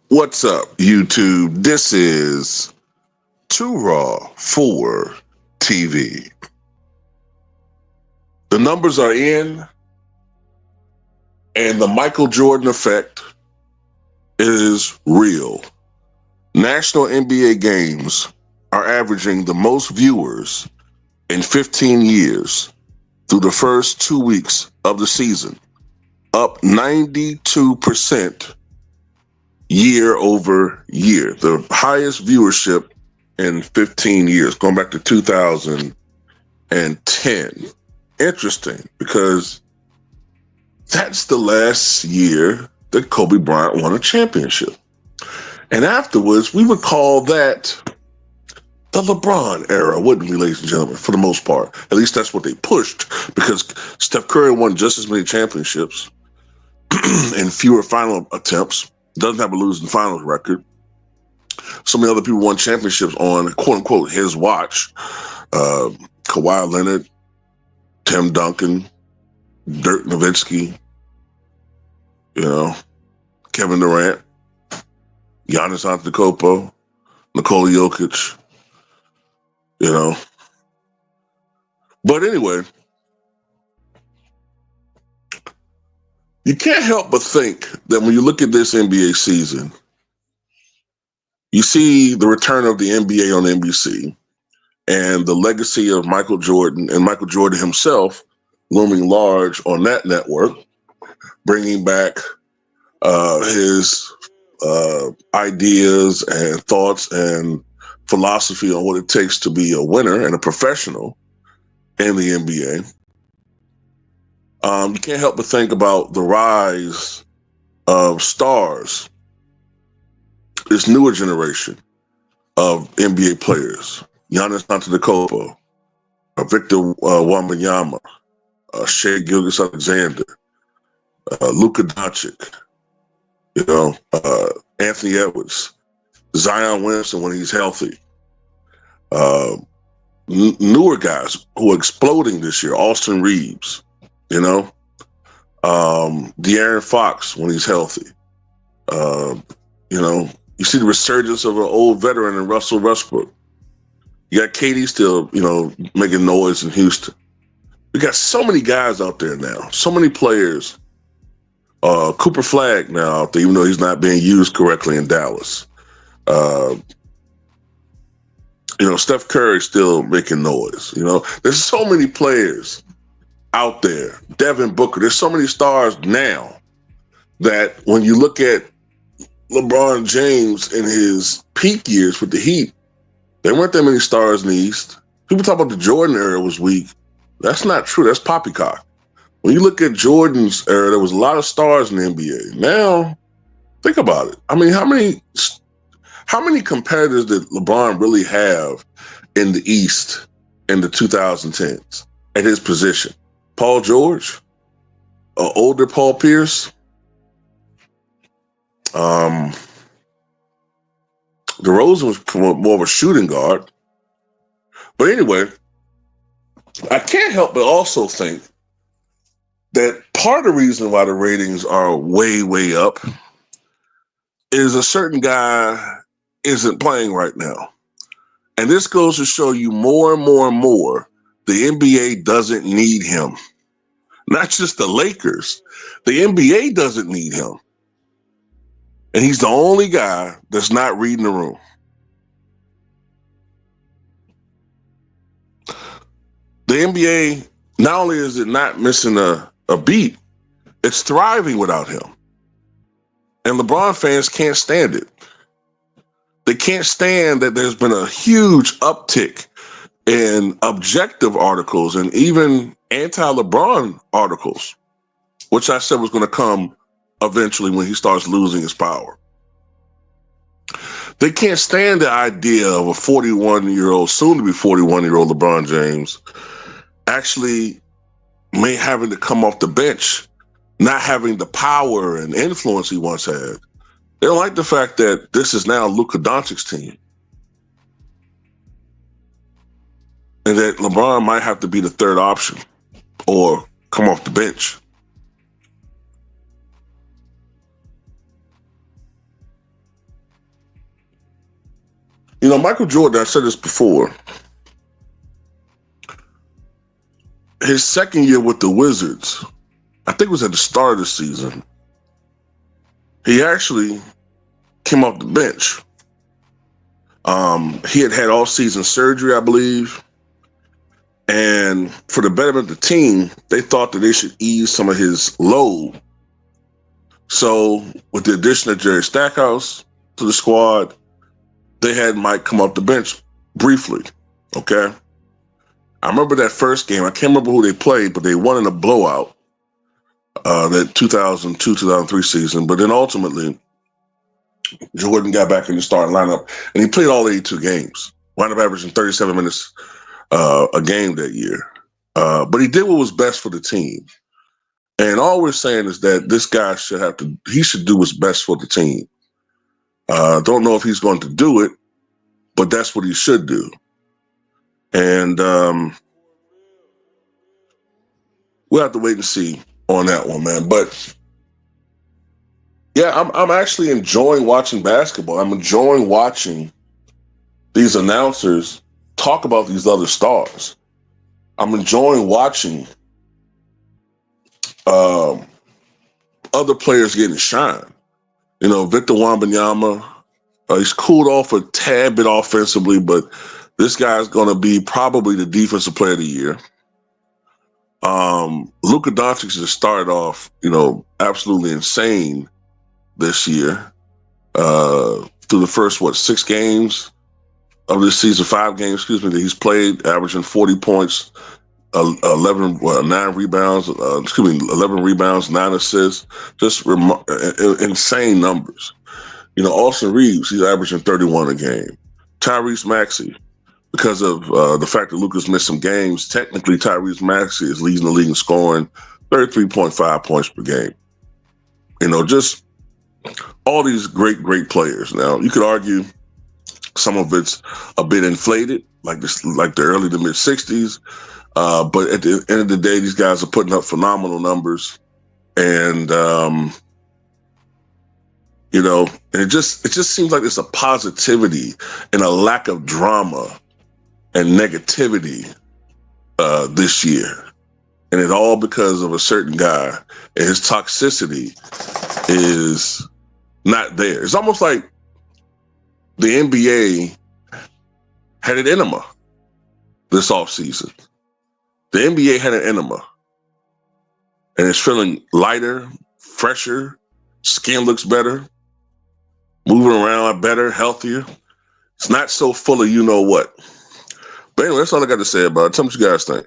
What's up, YouTube? This is Too Raw for TV. The numbers are in, and the Michael Jordan effect is real. National NBA games are averaging the most viewers in 15 years through the first 2 weeks of the season, up 92% year over year. The highest viewership in 15 years, going back to 2010. Interesting, because that's the last year that Kobe Bryant won a championship. And afterwards, we would call that the LeBron era, wouldn't we, ladies and gentlemen, for the most part? At least that's what they pushed, because Steph Curry won just as many championships and fewer final attempts, doesn't have a losing finals record. So many other people won championships on, quote unquote, his watch. Kawhi Leonard, Tim Duncan, Dirk Nowitzki, Kevin Durant, Giannis Antetokounmpo, Nikola Jokic, But anyway, you can't help but think that when you look at this NBA season, you see the return of the NBA on NBC and the legacy of Michael Jordan and Michael Jordan himself looming large on that network, bringing back his ideas and thoughts and philosophy on what it takes to be a winner and a professional in the NBA. You can't help but think about the rise of stars, this newer generation of NBA players. Giannis Antetokounmpo, Victor Wembanyama, Shai Gilgeous-Alexander, Luka Doncic, Anthony Edwards, Zion Williamson when he's healthy. Newer guys who are exploding this year, Austin Reeves, De'Aaron Fox when he's healthy. You see the resurgence of an old veteran in Russell Westbrook. You got KD still, making noise in Houston. We got so many guys out there now, so many players. Cooper Flag now out there, even though he's not being used correctly in Dallas. Steph Curry still making noise. There's so many players out there. Devin Booker. There's so many stars now that when you look at LeBron James in his peak years with the Heat, there weren't that many stars in the East. People talk about the Jordan era was weak. That's not true. That's poppycock. When you look at Jordan's era, there was a lot of stars in the NBA. Now, think about it. I mean, how many competitors did LeBron really have in the East in the 2010s at his position? Paul George, older Paul Pierce, DeRozan was more of a shooting guard. But anyway, I can't help but also think that part of the reason why the ratings are way, way up is a certain guy isn't playing right now. And this goes to show you more and more and more the NBA doesn't need him. Not just the Lakers. The NBA doesn't need him. And he's the only guy that's not reading the room. The NBA, not only is it not missing a beat, it's thriving without him. And LeBron fans can't stand it. They can't stand that there's been a huge uptick in objective articles and even anti-LeBron articles, which I said was going to come eventually when he starts losing his power. They can't stand the idea of a 41-year-old, soon to be 41-year-old LeBron James actually having to come off the bench, not having the power and influence he once had. They don't like the fact that this is now Luka Doncic's team. And that LeBron might have to be the third option or come off the bench. Michael Jordan, I said this before, his second year with the Wizards, I think it was at the start of the season, he actually came off the bench. He had had all season surgery, I believe. And for the betterment of the team, they thought that they should ease some of his load. So with the addition of Jerry Stackhouse to the squad, they had Mike come off the bench briefly. Okay. I remember that first game. I can't remember who they played, but they won in a blowout, that 2002-2003 season. But then ultimately, Jordan got back in the starting lineup, and he played all 82 games, wound up averaging 37 minutes a game that year. But he did what was best for the team. And all we're saying is that this guy he should do what's best for the team. Don't know if he's going to do it, but that's what he should do. And we'll have to wait and see on that one, man. But yeah, I'm actually enjoying watching basketball. I'm enjoying watching these announcers talk about these other stars. I'm enjoying watching other players getting shine. Victor Wembanyama, he's cooled off a tad bit offensively, but this guy's going to be probably the defensive player of the year. Luka Doncic has started off, absolutely insane this year. Through the first, 6 games of this season, 5 games, that he's played, averaging 40 points, 9 rebounds, 11 rebounds, 9 assists, just insane numbers. Austin Reeves, he's averaging 31 a game. Tyrese Maxey, because of the fact that Luka's missed some games, technically Tyrese Maxey is leading the league in scoring, 33.5 points per game. Just all these great, great players. Now, you could argue some of it's a bit inflated, like the early to mid 60s. But at the end of the day, these guys are putting up phenomenal numbers. And, it just seems like there's a positivity and a lack of drama and negativity this year. And it's all because of a certain guy, and his toxicity is not there. It's almost like the NBA had an enema this offseason. The NBA had an enema, and it's feeling lighter, fresher, skin looks better, moving around better, healthier. It's not so full of you know what. But anyway, that's all I got to say about it. Tell me what you guys think.